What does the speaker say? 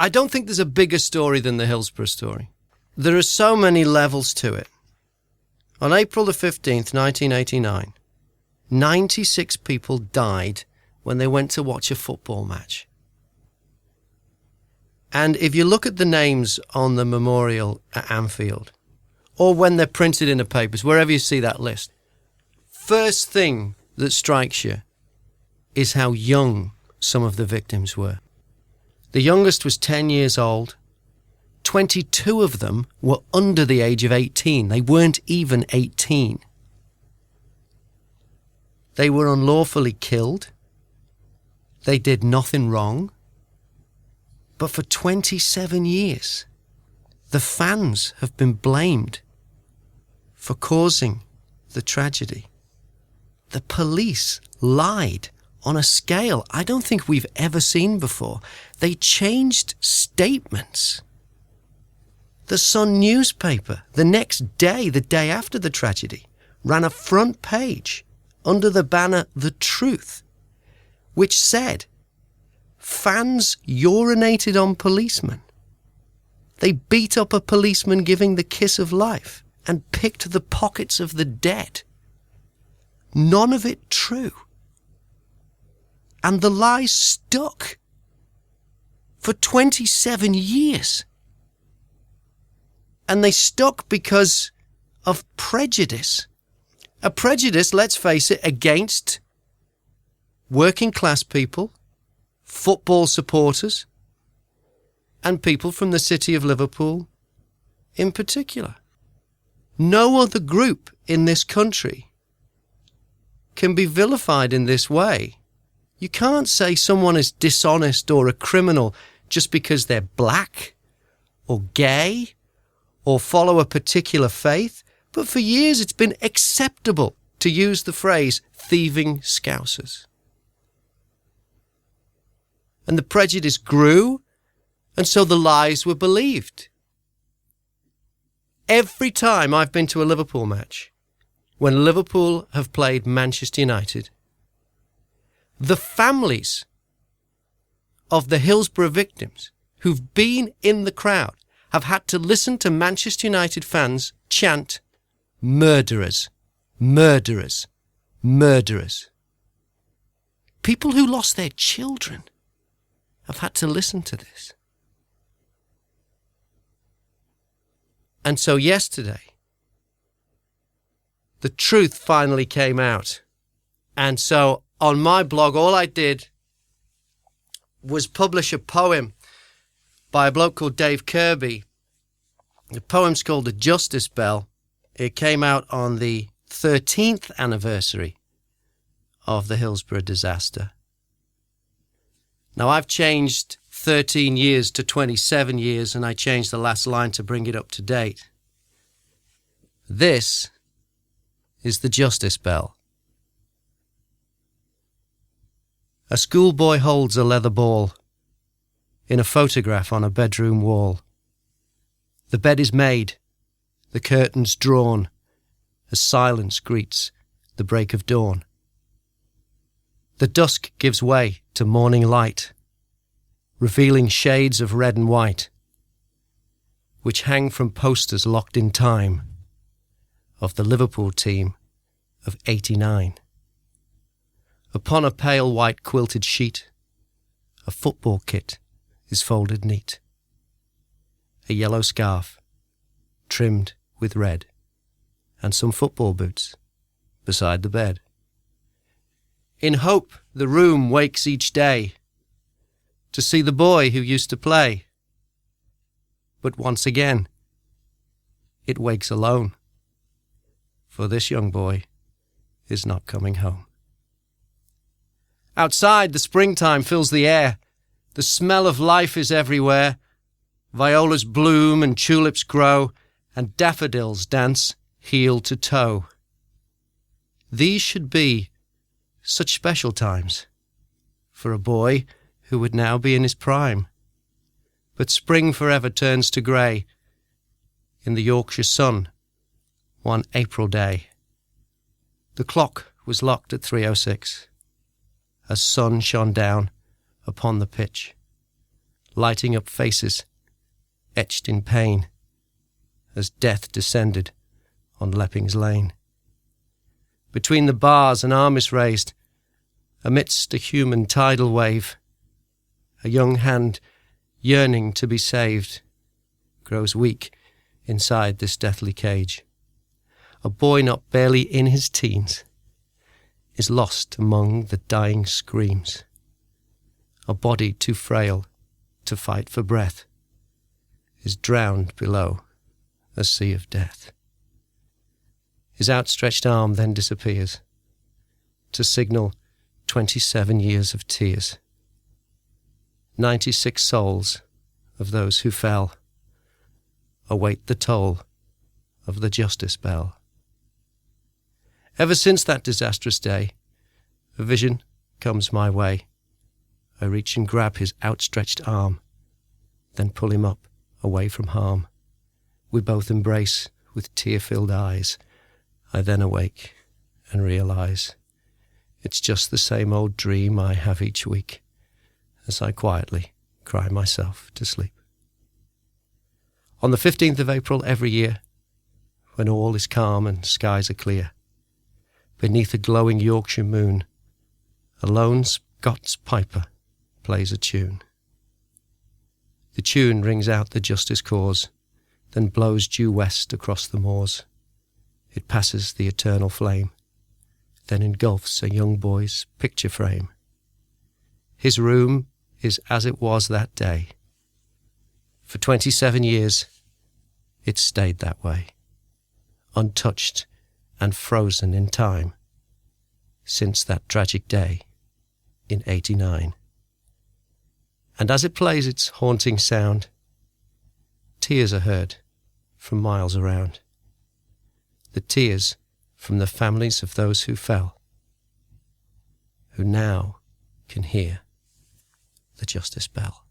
I don't think there's a bigger story than the Hillsborough story. There are so many levels to it. On April the 15th, 1989, 96 people died when they went to watch a football match. And if you look at the names on the memorial at Anfield, or when they're printed in the papers, wherever you see that list, first thing that strikes you is how young some of the victims were. The youngest was 10 years old. 22 of them were under the age of 18. They weren't even 18. They were unlawfully killed. They did nothing wrong. But for 27 years, the fans have been blamed for causing the tragedy. The police lied on a scale I don't think we've ever seen before. They changed statements. The Sun newspaper, the next day, the day after the tragedy, ran a front page under the banner The Truth, which said, fans urinated on policemen. They beat up a policeman giving the kiss of life and picked the pockets of the dead. None of it true. And the lies stuck for 27 years. And they stuck because of prejudice. A prejudice, let's face it, against working class people, football supporters, and people from the city of Liverpool in particular. No other group in this country can be vilified in this way. You can't say someone is dishonest or a criminal just because they're black or gay or follow a particular faith, but for years it's been acceptable to use the phrase thieving Scousers. And the prejudice grew, and so the lies were believed. Every time I've been to a Liverpool match, when Liverpool have played Manchester United, the families of the Hillsborough victims who've been in the crowd have had to listen to Manchester United fans chant, "Murderers, murderers, murderers." People who lost their children have had to listen to this. And so yesterday, the truth finally came out. And so on my blog, all I did was publish a poem by a bloke called Dave Kirby. The poem's called The Justice Bell. It came out on the 13th anniversary of the Hillsborough disaster. Now, I've changed 13 years to 27 years, and I changed the last line to bring it up to date. This is the Justice Bell. A schoolboy holds a leather ball in a photograph on a bedroom wall. The bed is made, the curtains drawn, as silence greets the break of dawn. The dusk gives way to morning light, revealing shades of red and white, which hang from posters locked in time of the Liverpool team of '89. Upon a pale white quilted sheet, a football kit is folded neat. A yellow scarf, trimmed with red, and some football boots beside the bed. In hope, the room wakes each day to see the boy who used to play. But once again, it wakes alone, for this young boy is not coming home. Outside, the springtime fills the air. The smell of life is everywhere. Violas bloom and tulips grow, and daffodils dance heel to toe. These should be such special times for a boy who would now be in his prime. But spring forever turns to grey in the Yorkshire sun one April day. The clock was locked at 3:06 as sun shone down upon the pitch lighting up faces, etched in pain, as death descended on Lepping's Lane. Between the bars an arm is raised, amidst a human tidal wave. A young hand, yearning to be saved, grows weak inside this deathly cage. A boy not barely in his teens is lost among the dying screams. A body too frail to fight for breath is drowned below a sea of death. His outstretched arm then disappears to signal 27 years of tears. 96 souls of those who fell await the toll of the justice bell. Ever since that disastrous day, a vision comes my way. I reach and grab his outstretched arm, then pull him up away from harm. We both embrace with tear-filled eyes. I then awake and realize it's just the same old dream I have each week as I quietly cry myself to sleep. On the 15th of April every year, when all is calm and skies are clear, beneath a glowing Yorkshire moon, a lone Scots piper plays a tune. The tune rings out the justice cause, then blows due west across the moors. It passes the eternal flame, then engulfs a young boy's picture frame. His room is as it was that day. For 27 years, it stayed that way, untouched and frozen in time, since that tragic day in '89. And as it plays its haunting sound, tears are heard from miles around. The tears from the families of those who fell, who now can hear the justice bell.